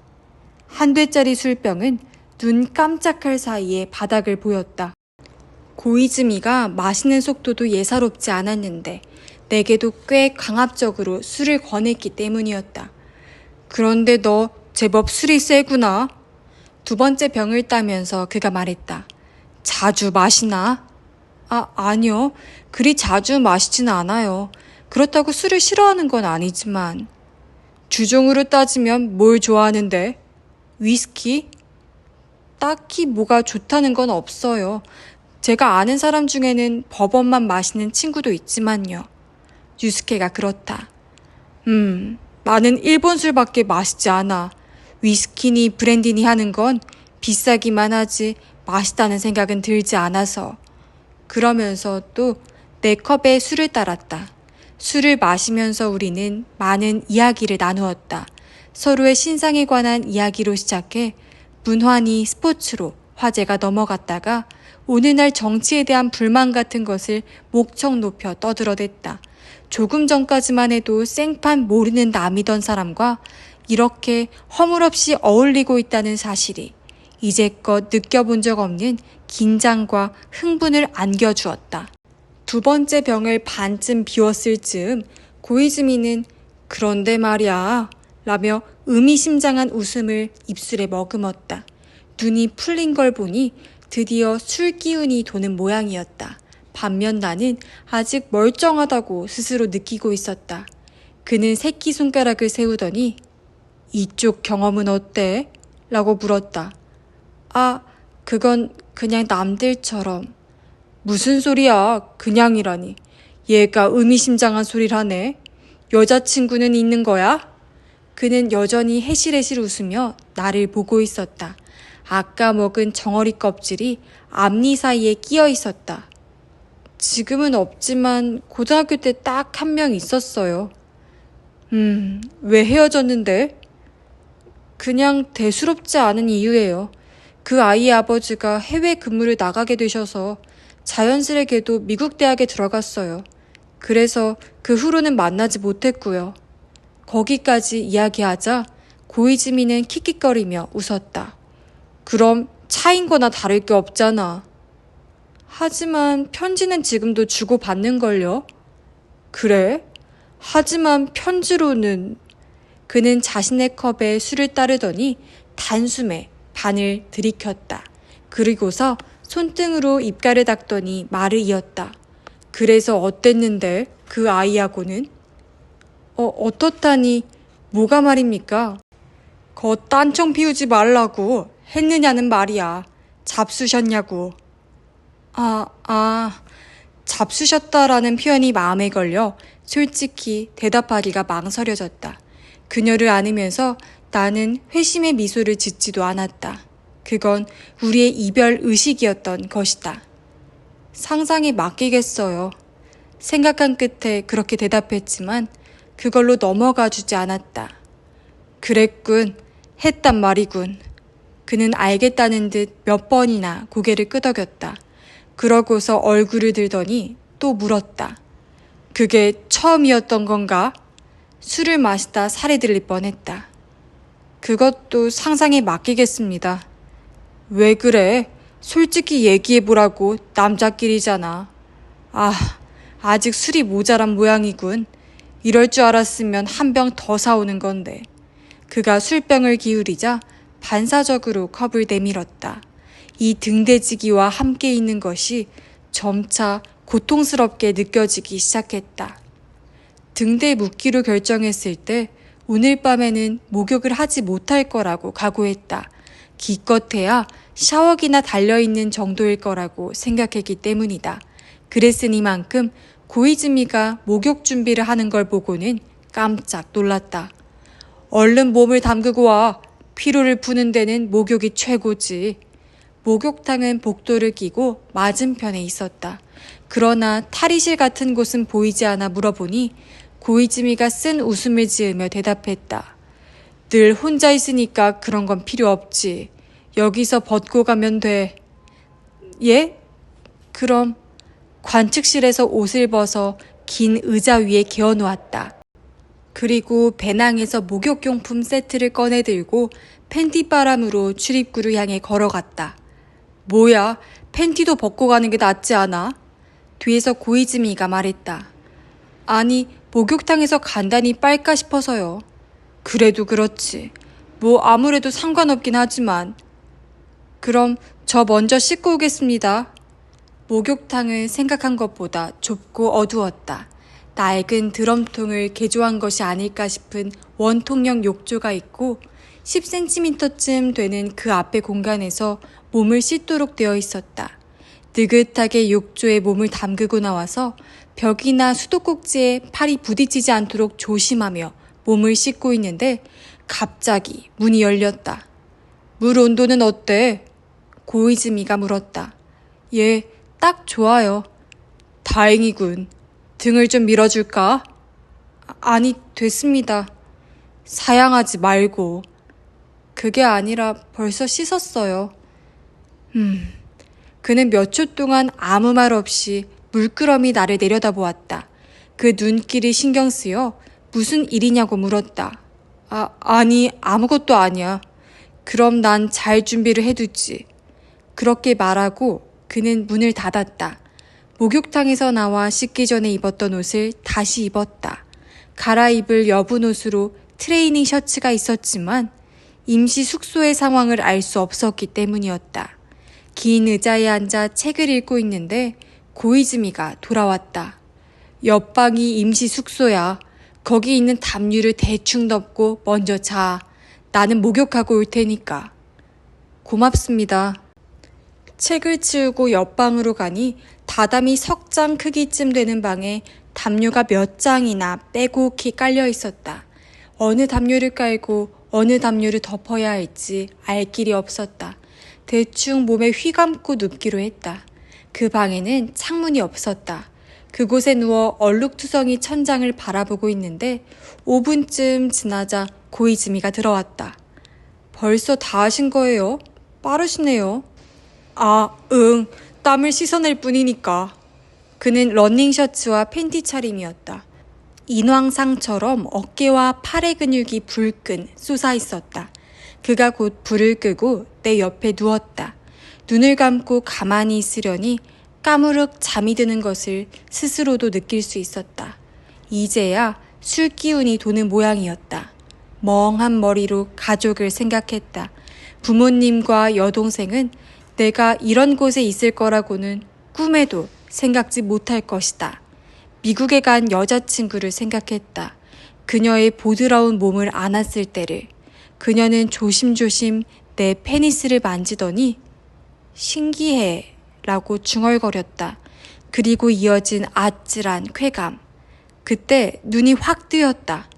A: 1대짜리 술병은 눈 깜짝할 사이에 바닥을 보였다. 고이즈미가 마시는 속도도 예사롭지 않았는데 내게도 꽤 강압적으로 술을 권했기 때문이었다. 그런데 너 제법 술이 세구나. 2번째 병을 따면서 그가 말했다. 자주 마시나? 아니요. 그리 자주 마시지는 않아요. 그렇다고 술을 싫어하는 건 아니지만. 주종으로 따지면 뭘 좋아하는데? 위스키? 딱히 뭐가 좋다는 건 없어요. 제가 아는 사람 중에는 버번만 마시는 친구도 있지만요. 유스케가 그렇다. 나는 일본 술밖에 마시지 않아. 위스키니 브랜디니 하는 건 비싸기만 하지 맛있다는 생각은 들지 않아서. 그러면서 또 내 컵에 술을 따랐다. 술을 마시면서 우리는 많은 이야기를 나누었다. 서로의 신상에 관한 이야기로 시작해 문화니 스포츠로 화제가 넘어갔다가 오늘날 정치에 대한 불만 같은 것을 목청 높여 떠들어댔다. 조금 전까지만 해도 생판 모르는 남이던 사람과 이렇게 허물없이 어울리고 있다는 사실이 이제껏 느껴본 적 없는 긴장과 흥분을 안겨주었다. 2번째 병을 반쯤 비웠을 즈음 고이즈미는 그런데 말이야 라며 의미심장한 웃음을 입술에 머금었다. 눈이 풀린 걸 보니 드디어 술 기운이 도는 모양이었다. 반면 나는 아직 멀쩡하다고 스스로 느끼고 있었다. 그는 새끼손가락을 세우더니 이쪽 경험은 어때? 라고 물었다. 그건 그냥 남들처럼. 무슨 소리야, 그냥이라니. 얘가 의미심장한 소리를 하네. 여자친구는 있는 거야? 그는 여전히 해실해실 웃으며 나를 보고 있었다. 아까 먹은 정어리 껍질이 앞니 사이에 끼어 있었다. 지금은 없지만 고등학교 때 딱 1명 있었어요. 왜 헤어졌는데? 그냥 대수롭지 않은 이유예요. 그 아이의 아버지가 해외 근무를 나가게 되셔서 자연스레게도 미국 대학에 들어갔어요. 그래서 그 후로는 만나지 못했고요. 거기까지 이야기하자 고이즈미는 킥킥거리며 웃었다. 그럼 차인 거나 다를 게 없잖아. 하지만 편지는 지금도 주고받는걸요? 그래? 하지만 편지로는... 그는 자신의 컵에 술을 따르더니 단숨에 반을 들이켰다. 그리고서 손등으로 입가를 닦더니 말을 이었다. 그래서 어땠는데 그 아이하고는? 어떻다니 뭐가 말입니까? 거 딴청 피우지 말라고 했느냐는 말이야. 잡수셨냐고. 잡수셨다라는 표현이 마음에 걸려 솔직히 대답하기가 망설여졌다. 그녀를 안으면서 나는 회심의 미소를 짓지도 않았다. 그건 우리의 이별 의식이었던 것이다. 상상에 맡기겠어요. 생각한 끝에 그렇게 대답했지만 그걸로 넘어가 주지 않았다. 그랬군. 했단 말이군. 그는 알겠다는 듯 몇 번이나 고개를 끄덕였다. 그러고서 얼굴을 들더니 또 물었다. 그게 처음이었던 건가? 술을 마시다 살에 들릴 뻔했다. 그것도 상상에 맡기겠습니다. 왜 그래? 솔직히 얘기해보라고. 남자끼리잖아. 아직 술이 모자란 모양이군. 이럴 줄 알았으면 한 병 더 사오는 건데. 그가 술병을 기울이자 반사적으로 컵을 내밀었다. 이 등대지기와 함께 있는 것이 점차 고통스럽게 느껴지기 시작했다. 등대 묶기로 결정했을 때 오늘 밤에는 목욕을 하지 못할 거라고 각오했다. 기껏해야 샤워기나 달려있는 정도일 거라고 생각했기 때문이다. 그랬으니만큼 고이즈미가 목욕 준비를 하는 걸 보고는 깜짝 놀랐다. 얼른 몸을 담그고 와. 피로를 푸는 데는 목욕이 최고지. 목욕탕은 복도를 끼고 맞은편에 있었다. 그러나 탈의실 같은 곳은 보이지 않아 물어보니 고이즈미가 쓴 웃음을 지으며 대답했다. 늘 혼자 있으니까 그런 건 필요 없지. 여기서 벗고 가면 돼. 예? 그럼 관측실에서 옷을 벗어 긴 의자 위에 개어놓았다. 그리고 배낭에서 목욕용품 세트를 꺼내 들고 팬티바람으로 출입구를 향해 걸어갔다. 뭐야, 팬티도 벗고 가는 게 낫지 않아? 뒤에서 고이즈미가 말했다. 아니, 목욕탕에서 간단히 빨까 싶어서요. 그래도 그렇지. 뭐 아무래도 상관없긴 하지만. 그럼 저 먼저 씻고 오겠습니다. 목욕탕은 생각한 것보다 좁고 어두웠다. 낡은 드럼통을 개조한 것이 아닐까 싶은 원통형 욕조가 있고 10cm쯤 되는 그 앞의 공간에서 몸을 씻도록 되어 있었다. 느긋하게 욕조에 몸을 담그고 나와서 벽이나 수도꼭지에 팔이 부딪히지 않도록 조심하며 몸을 씻고 있는데 갑자기 문이 열렸다. 물 온도는 어때? 고이즈미가 물었다. 예, 딱 좋아요. 다행이군. 등을 좀 밀어줄까? 아니, 됐습니다. 사양하지 말고. 그게 아니라 벌써 씻었어요. 그는 몇 초 동안 아무 말 없이 물끄러미 나를 내려다보았다. 그 눈길이 신경 쓰여 무슨 일이냐고 물었다. 아니, 아무것도 아니야. 그럼 난 잘 준비를 해두지. 그렇게 말하고 그는 문을 닫았다. 목욕탕에서 나와 씻기 전에 입었던 옷을 다시 입었다. 갈아입을 여분 옷으로 트레이닝 셔츠가 있었지만 임시 숙소의 상황을 알 수 없었기 때문이었다. 긴 의자에 앉아 책을 읽고 있는데 고이즈미가 돌아왔다. 옆방이 임시 숙소야. 거기 있는 담요를 대충 덮고 먼저 자. 나는 목욕하고 올 테니까. 고맙습니다. 책을 치우고 옆방으로 가니 다다미 석장 크기쯤 되는 방에 담요가 몇 장이나 빼곡히 깔려 있었다. 어느 담요를 깔고 어느 담요를 덮어야 할지 알 길이 없었다. 대충 몸에 휘감고 눕기로 했다. 그 방에는 창문이 없었다. 그곳에 누워 얼룩투성이 천장을 바라보고 있는데 5분쯤 지나자 고이즈미가 들어왔다. 벌써 다 하신 거예요? 빠르시네요. 아, 응. 땀을 씻어낼 뿐이니까. 그는 러닝 셔츠와 팬티 차림이었다. 인왕상처럼 어깨와 팔의 근육이 불끈 솟아 있었다. 그가 곧 불을 끄고 내 옆에 누웠다. 눈을 감고 가만히 있으려니 까무룩 잠이 드는 것을 스스로도 느낄 수 있었다. 이제야 술 기운이 도는 모양이었다. 멍한 머리로 가족을 생각했다. 부모님과 여동생은 내가 이런 곳에 있을 거라고는 꿈에도 생각지 못할 것이다. 미국에 간 여자친구를 생각했다. 그녀의 보드라운 몸을 안았을 때를. 그녀는 조심조심 내 페니스를 만지더니 신기해 라고 중얼거렸다. 그리고 이어진 아찔한 쾌감. 그때 눈이 확 뜨였다.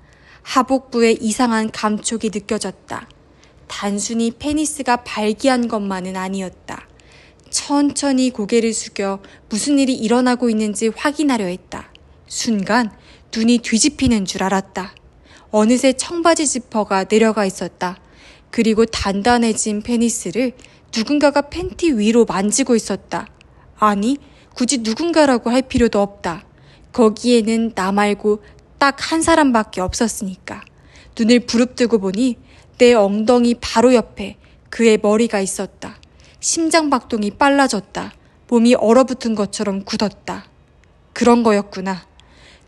A: 하복부에 이상한 감촉이 느껴졌다. 단순히 페니스가 발기한 것만은 아니었다. 천천히 고개를 숙여 무슨 일이 일어나고 있는지 확인하려 했다. 순간 눈이 뒤집히는 줄 알았다. 어느새 청바지 지퍼가 내려가 있었다. 그리고 단단해진 페니스를 누군가가 팬티 위로 만지고 있었다. 아니, 굳이 누군가라고 할 필요도 없다. 거기에는 나 말고 딱 한 사람밖에 없었으니까. 눈을 부릅뜨고 보니 내 엉덩이 바로 옆에 그의 머리가 있었다. 심장박동이 빨라졌다. 몸이 얼어붙은 것처럼 굳었다. 그런 거였구나.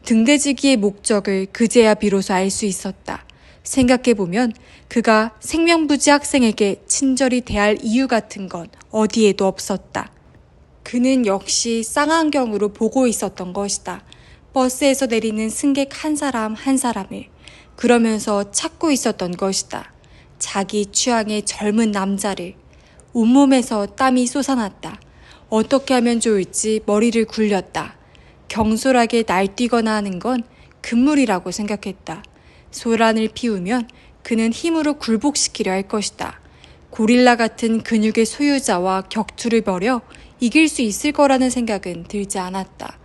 A: 등대지기의 목적을 그제야 비로소 알 수 있었다. 생각해보면 그가 생명부지 학생에게 친절히 대할 이유 같은 건 어디에도 없었다. 그는 역시 쌍안경으로 보고 있었던 것이다. 버스에서 내리는 승객 한 사람 한 사람을. 그러면서 찾고 있었던 것이다. 자기 취향의 젊은 남자를. 온몸에서 땀이 솟아났다. 어떻게 하면 좋을지 머리를 굴렸다. 경솔하게 날뛰거나 하는 건 금물이라고 생각했다. 소란을 피우면 그는 힘으로 굴복시키려 할 것이다. 고릴라 같은 근육의 소유자와 격투를 벌여 이길 수 있을 거라는 생각은 들지 않았다.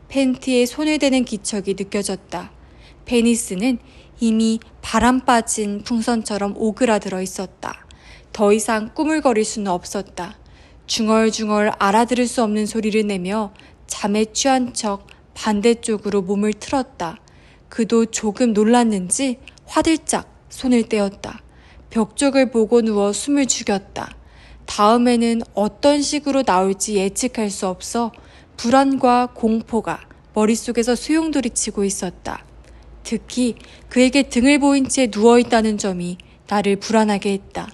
A: 팬티에 손을 대는 기척이 느껴졌다. 페니스는 이미 바람 빠진 풍선처럼 오그라들어 있었다. 더 이상 꾸물거릴 수는 없었다. 중얼중얼 알아들을 수 없는 소리를 내며 잠에 취한 척 반대쪽으로 몸을 틀었다. 그도 조금 놀랐는지 화들짝 손을 떼었다. 벽 쪽을 보고 누워 숨을 죽였다. 다음에는 어떤 식으로 나올지 예측할 수 없어 불안과 공포가 머릿속에서 소용돌이치고 있었다. 특히 그에게 등을 보인 채 누워있다는 점이 나를 불안하게 했다.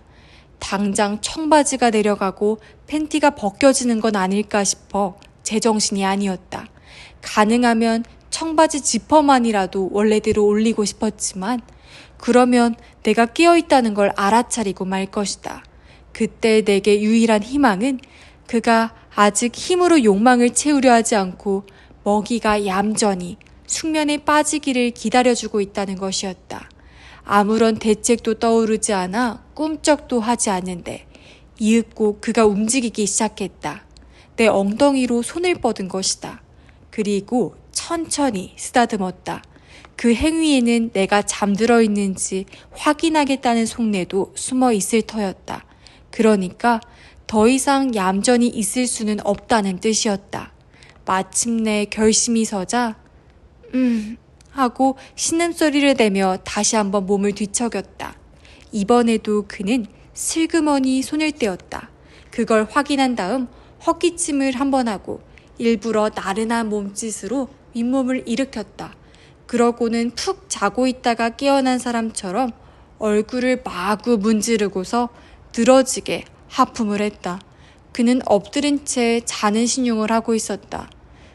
A: 당장 청바지가 내려가고 팬티가 벗겨지는 건 아닐까 싶어 제정신이 아니었다. 가능하면 청바지 지퍼만이라도 원래대로 올리고 싶었지만 그러면 내가 깨어있다는 걸 알아차리고 말 것이다. 그때 내게 유일한 희망은 그가 아직 힘으로 욕망을 채우려 하지 않고 먹이가 얌전히 숙면에 빠지기를 기다려주고 있다는 것이었다. 아무런 대책도 떠오르지 않아 꿈쩍도 하지 않는데 이윽고 그가 움직이기 시작했다. 내 엉덩이로 손을 뻗은 것이다. 그리고 천천히 쓰다듬었다. 그 행위에는 내가 잠들어 있는지 확인하겠다는 속내도 숨어 있을 터였다. 그러니까 더 이상 얌전히 있을 수는 없다는 뜻이었다. 마침내 결심이 서자 하고 신음소리를 내며 다시 한번 몸을 뒤척였다. 이번에도 그는 슬그머니 손을 떼었다. 그걸 확인한 다음 헛기침을 한번 하고 일부러 나른한 몸짓으로 윗몸을 일으켰다. 그러고는 푹 자고 있다가 깨어난 사람처럼 얼굴을 마구 문지르고서 늘어지게 하품을 했다. 그는 엎드린 채 자는 신용을 하고 있었다.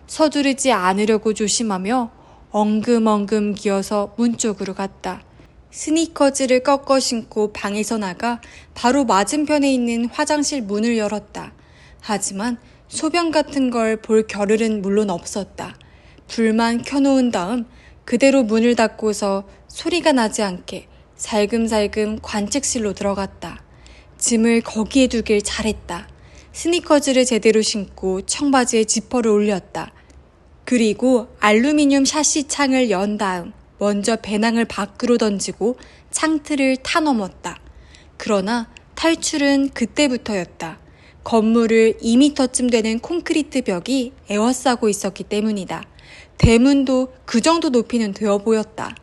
A: 서두르지 않으려고 조심하며 엉금엉금 기어서 문 쪽으로 갔다. 스니커즈를 꺾어 신고 방에서 나가 바로 맞은편에 있는 화장실 문을 열었다. 하지만 소변 같은 걸 볼 겨를은 물론 없었다. 불만 켜놓은 다음 그대로 문을 닫고서 소리가 나지 않게 살금살금 관측실로 들어갔다. 짐을 거기에 두길 잘했다. 스니커즈를 제대로 신고 청바지에 지퍼를 올렸다. 그리고 알루미늄 샤시 창을 연 다음 먼저 배낭을 밖으로 던지고 창틀을 타넘었다. 그러나 탈출은 그때부터였다. 건물을 2미터쯤 되는 콘크리트 벽이 에워싸고 있었기 때문이다. 대문도 그 정도 높이는 되어 보였다.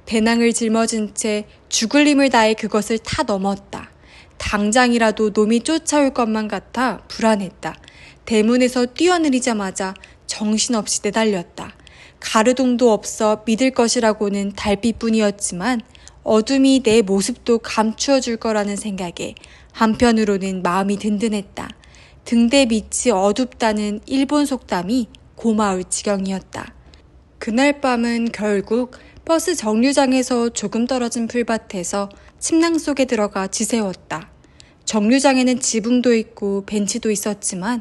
A: 배낭을 짊어진 채 죽을 힘을 다해 그것을 타 넘었다. 당장이라도 놈이 쫓아올 것만 같아 불안했다. 대문에서 뛰어내리자마자 정신없이 내달렸다. 가르동도 없어 믿을 것이라고는 달빛뿐이었지만 어둠이 내 모습도 감추어 줄 거라는 생각에 한편으로는 마음이 든든했다. 등대 밑이 어둡다는 일본 속담이 고마울 지경이었다. 그날 밤은 결국 버스 정류장에서 조금 떨어진 풀밭에서 침낭 속에 들어가 지새웠다. 정류장에는 지붕도 있고 벤치도 있었지만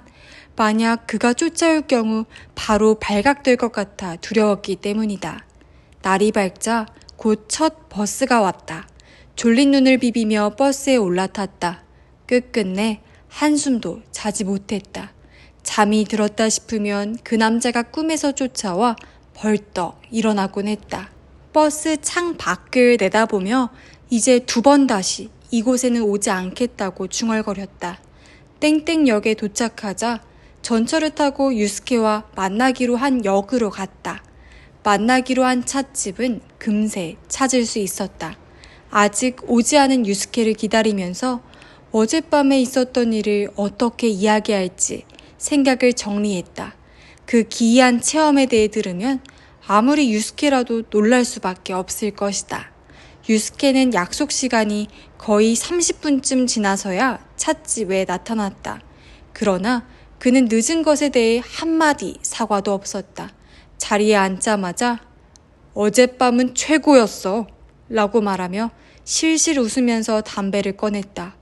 A: 만약 그가 쫓아올 경우 바로 발각될 것 같아 두려웠기 때문이다. 날이 밝자 곧 첫 버스가 왔다. 졸린 눈을 비비며 버스에 올라탔다. 끝끝내 한숨도 자지 못했다. 잠이 들었다 싶으면 그 남자가 꿈에서 쫓아와 벌떡 일어나곤 했다. 버스 창 밖을 내다보며 이제 2번 다시 이곳에는 오지 않겠다고 중얼거렸다. 땡땡역에 도착하자 전철을 타고 유스케와 만나기로 한 역으로 갔다. 만나기로 한 찻집은 금세 찾을 수 있었다. 아직 오지 않은 유스케를 기다리면서 어젯밤에 있었던 일을 어떻게 이야기할지 생각을 정리했다. 그 기이한 체험에 대해 들으면 아무리 유스케라도 놀랄 수밖에 없을 것이다. 유스케는 약속 시간이 거의 30분쯤 지나서야 찻집에 나타났다. 그러나 그는 늦은 것에 대해 한마디 사과도 없었다. 자리에 앉자마자 어젯밤은 최고였어 라고 말하며 실실 웃으면서 담배를 꺼냈다.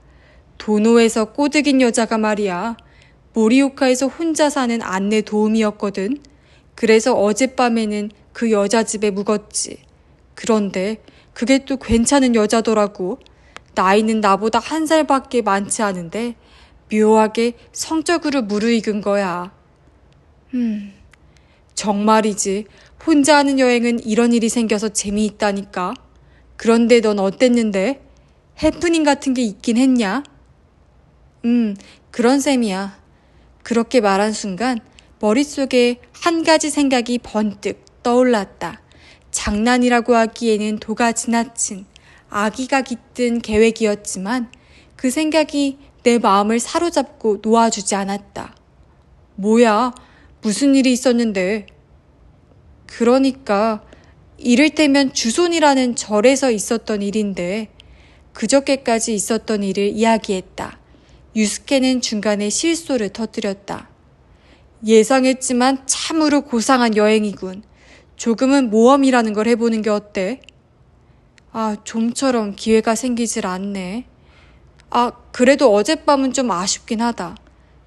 A: 도노에서 꼬드긴 여자가 말이야. 모리오카에서 혼자 사는 안내 도우미였거든. 그래서 어젯밤에는 그 여자 집에 묵었지. 그런데 그게 또 괜찮은 여자더라고. 나이는 나보다 1살밖에 많지 않은데 묘하게 성적으로 무르익은 거야. 정말이지. 혼자 하는 여행은 이런 일이 생겨서 재미있다니까. 그런데 넌 어땠는데? 해프닝 같은 게 있긴 했냐? 그런 셈이야. 그렇게 말한 순간 머릿속에 한 가지 생각이 번뜩 떠올랐다. 장난이라고 하기에는 도가 지나친 아기가 깃든 계획이었지만 그 생각이 내 마음을 사로잡고 놓아주지 않았다. 뭐야? 무슨 일이 있었는데? 그러니까 이를테면 주손이라는 절에서 있었던 일인데 그저께까지 있었던 일을 이야기했다. 유스케는 중간에 실소를 터뜨렸다. 예상했지만 참으로 고상한 여행이군. 조금은 모험이라는 걸 해보는 게 어때? 좀처럼 기회가 생기질 않네. 그래도 어젯밤은 좀 아쉽긴 하다.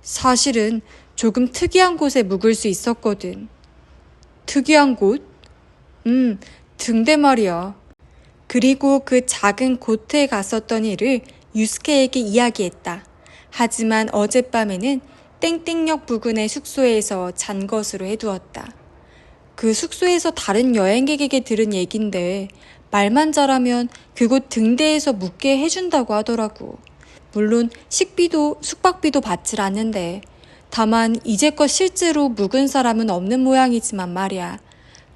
A: 사실은 조금 특이한 곳에 묵을 수 있었거든. 특이한 곳? 등대 말이야. 그리고 그 작은 고트에 갔었던 일을 유스케에게 이야기했다. 하지만 어젯밤에는 땡땡역 부근의 숙소에서 잔 것으로 해두었다. 그 숙소에서 다른 여행객에게 들은 얘긴데 말만 잘하면 그곳 등대에서 묵게 해준다고 하더라고. 물론 식비도 숙박비도 받질 않는데 다만 이제껏 실제로 묵은 사람은 없는 모양이지만 말이야.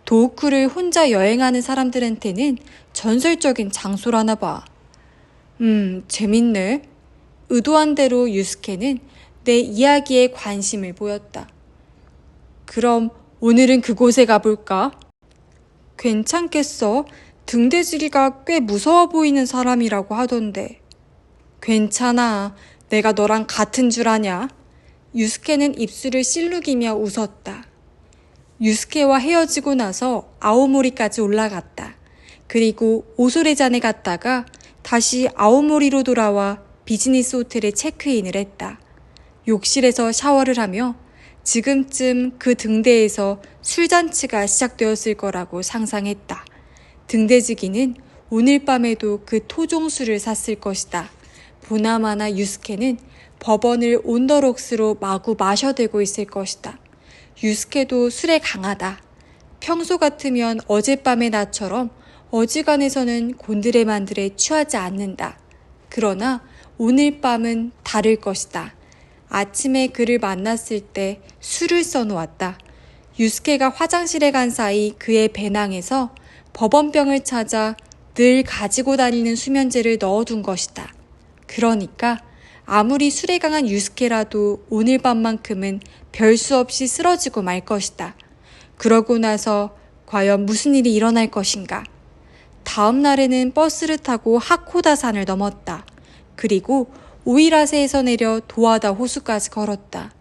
A: 도호쿠를 혼자 여행하는 사람들한테는 전설적인 장소라나 봐. 재밌네. 의도한 대로 유스케는 내 이야기에 관심을 보였다. 그럼 오늘은 그곳에 가볼까? 괜찮겠어? 등대지기가 꽤 무서워 보이는 사람이라고 하던데. 괜찮아. 내가 너랑 같은 줄 아냐? 유스케는 입술을 실룩이며 웃었다. 유스케와 헤어지고 나서 아오모리까지 올라갔다. 그리고 오소레잔에 갔다가 다시 아오모리로 돌아와 비즈니스 호텔에 체크인을 했다. 욕실에서 샤워를 하며 지금쯤 그 등대에서 술잔치가 시작되었을 거라고 상상했다. 등대지기는 오늘 밤에도 그 토종술을 샀을 것이다. 보나마나 유스케는 버번을 온더록스로 마구 마셔대고 있을 것이다. 유스케도 술에 강하다. 평소 같으면 어젯밤의 나처럼 어지간해서는 곤드레만드레 취하지 않는다. 그러나 오늘 밤은 다를 것이다. 아침에 그를 만났을 때 술을 써놓았다. 유스케가 화장실에 간 사이 그의 배낭에서 버번병을 찾아 늘 가지고 다니는 수면제를 넣어둔 것이다. 그러니까 아무리 술에 강한 유스케라도 오늘 밤만큼은 별 수 없이 쓰러지고 말 것이다. 그러고 나서 과연 무슨 일이 일어날 것인가? 다음 날에는 버스를 타고 하코다산을 넘었다. 그리고 오이라세에서 내려 도하다 호수까지 걸었다.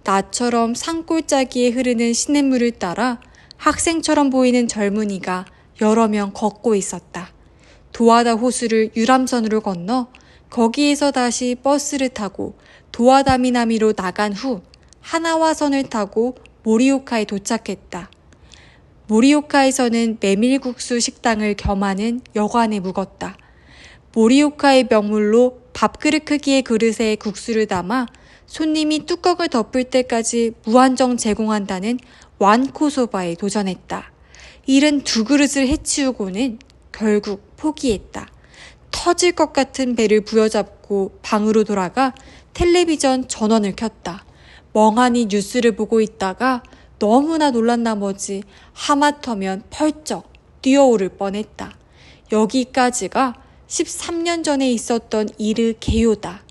A: 나처럼 산골짜기에 흐르는 시냇물을 따라 학생처럼 보이는 젊은이가 여러 명 걷고 있었다. 도하다 호수를 유람선으로 건너 거기에서 다시 버스를 타고 도하다미나미로 나간 후 하나와선을 타고 모리오카에 도착했다. 모리오카에서는 메밀국수 식당을 겸하는 여관에 묵었다. 모리오카의 명물로 밥그릇 크기의 그릇에 국수를 담아 손님이 뚜껑을 덮을 때까지 무한정 제공한다는 완코소바에 도전했다. 이른 두 그릇을 해치우고는 결국 포기했다. 터질 것 같은 배를 부여잡고 방으로 돌아가 텔레비전 전원을 켰다. 멍하니 뉴스를 보고 있다가 너무나 놀란 나머지 하마터면 펄쩍 뛰어오를 뻔했다. 여기까지가 13년 전에 있었던 이르 게요다.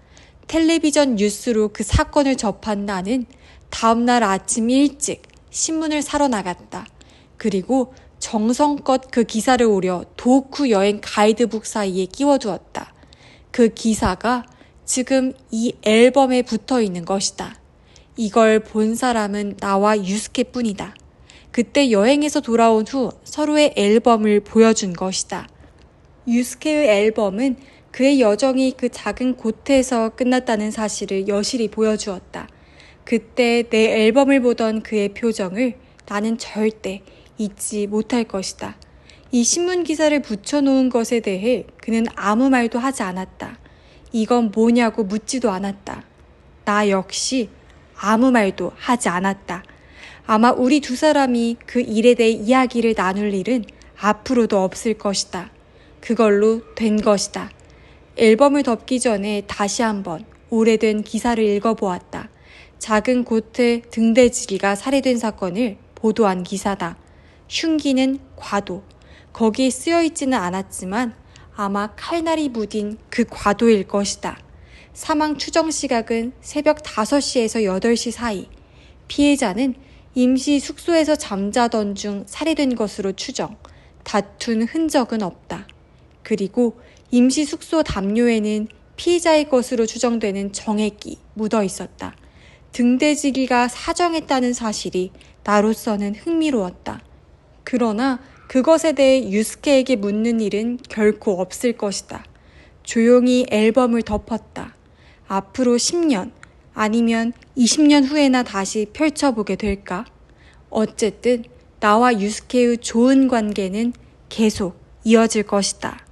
A: 텔레비전 뉴스로 그 사건을 접한 나는 다음날 아침 일찍 신문을 사러 나갔다. 그리고 정성껏 그 기사를 오려 도쿠 여행 가이드북 사이에 끼워두었다. 그 기사가 지금 이 앨범에 붙어 있는 것이다. 이걸 본 사람은 나와 유스케뿐이다. 그때 여행에서 돌아온 후 서로의 앨범을 보여준 것이다. 유스케의 앨범은 그의 여정이 그 작은 고트에서 끝났다는 사실을 여실히 보여주었다. 그때 내 앨범을 보던 그의 표정을 나는 절대 잊지 못할 것이다. 이 신문 기사를 붙여놓은 것에 대해 그는 아무 말도 하지 않았다. 이건 뭐냐고 묻지도 않았다. 나 역시 아무 말도 하지 않았다. 아마 우리 두 사람이 그 일에 대해 이야기를 나눌 일은 앞으로도 없을 것이다. 그걸로 된 것이다. 앨범을 덮기 전에 다시 한번 오래된 기사를 읽어보았다. 작은 고트 등대지기가 살해된 사건을 보도한 기사다. 흉기는 과도. 거기에 쓰여있지는 않았지만 아마 칼날이 묻은 그 과도일 것이다. 사망 추정 시각은 새벽 5시에서 8시 사이. 피해자는 임시 숙소에서 잠자던 중 살해된 것으로 추정. 다툰 흔적은 없다. 그리고 임시 숙소 담요에는 피해자의 것으로 추정되는 정액이 묻어 있었다. 등대지기가 사정했다는 사실이 나로서는 흥미로웠다. 그러나 그것에 대해 유스케에게 묻는 일은 결코 없을 것이다. 조용히 앨범을 덮었다. 앞으로 10년 아니면 20년 후에나 다시 펼쳐보게 될까? 어쨌든 나와 유스케의 좋은 관계는 계속 이어질 것이다.